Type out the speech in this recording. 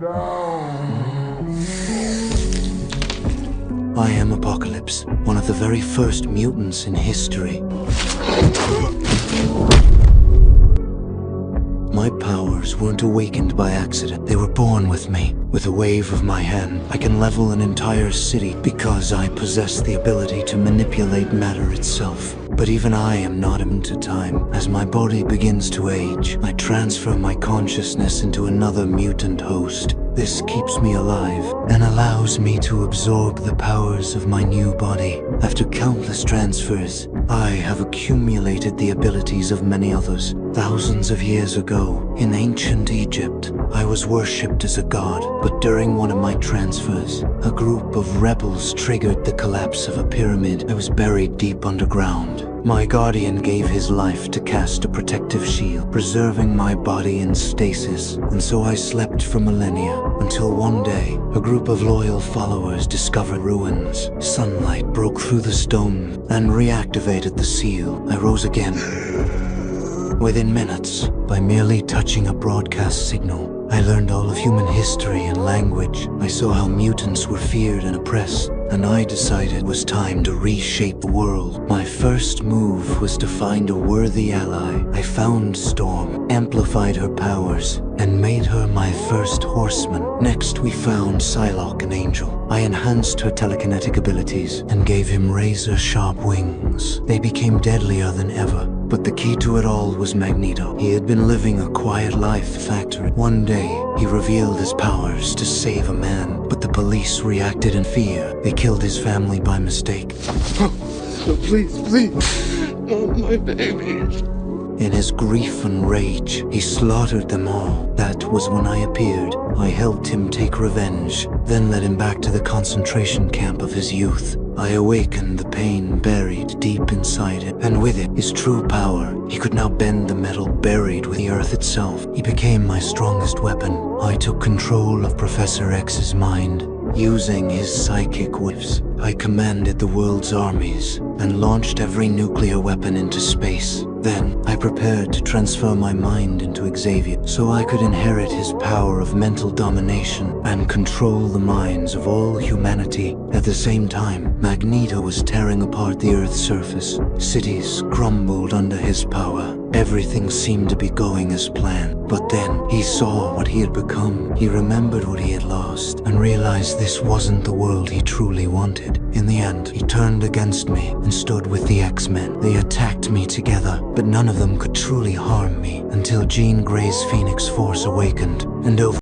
I am Apocalypse, one of the very first mutants in history. My powers weren't awakened by accident. They were born with me. With a wave of my hand, I can level an entire city because I possess the ability to manipulate matter itself. But even I am not immune to time. As my body begins to age, I transfer my consciousness into another mutant host. This keeps me alive and allows me to absorb the powers of my new body. After countless transfers, I have accumulated the abilities of many others. Thousands of years ago, in ancient Egypt, I was worshipped as a god. But during one of my transfers, a group of rebels triggered the collapse of a pyramid. I was buried deep underground. My guardian gave his life to cast a protective shield, preserving my body in stasis, and so I slept for millennia, until one day, a group of loyal followers discovered ruins. Sunlight broke through the stone and reactivated the seal. I rose again. Within minutes, by merely touching a broadcast signal, I learned all of human history and language. I saw how mutants were feared and oppressed, and I decided it was time to reshape the world. My first move was to find a worthy ally. I found Storm, amplified her powers, and made her my first horseman. Next, we found Psylocke, an angel. I enhanced her telekinetic abilities and gave him razor-sharp wings. They became deadlier than ever. But the key to it all was Magneto. He had been living a quiet life in the factory. One day, he revealed his powers to save a man, but the police reacted in fear. They killed his family by mistake. No, please, not my babies. In his grief and rage, he slaughtered them all. That was when I appeared. I helped him take revenge, then led him back to the concentration camp of his youth. I awakened the pain buried deep inside it, and with it, his true power. He could now bend the metal buried with the earth itself. He became my strongest weapon. I took control of Professor X's mind. Using his psychic whiffs, I commanded the world's armies and launched every nuclear weapon into space. Then, I prepared to transfer my mind into Xavier so I could inherit his power of mental domination and control the minds of all humanity. At the same time, Magneto was tearing apart the Earth's surface. Cities crumbled under his power. Everything seemed to be going as planned. But then, he saw what he had become. He remembered what he had lost and realized this wasn't the world he truly wanted. In the end, he turned against me and stood with the X-Men. They attacked me together, but none of them could truly harm me until Jean Grey's Phoenix Force awakened and over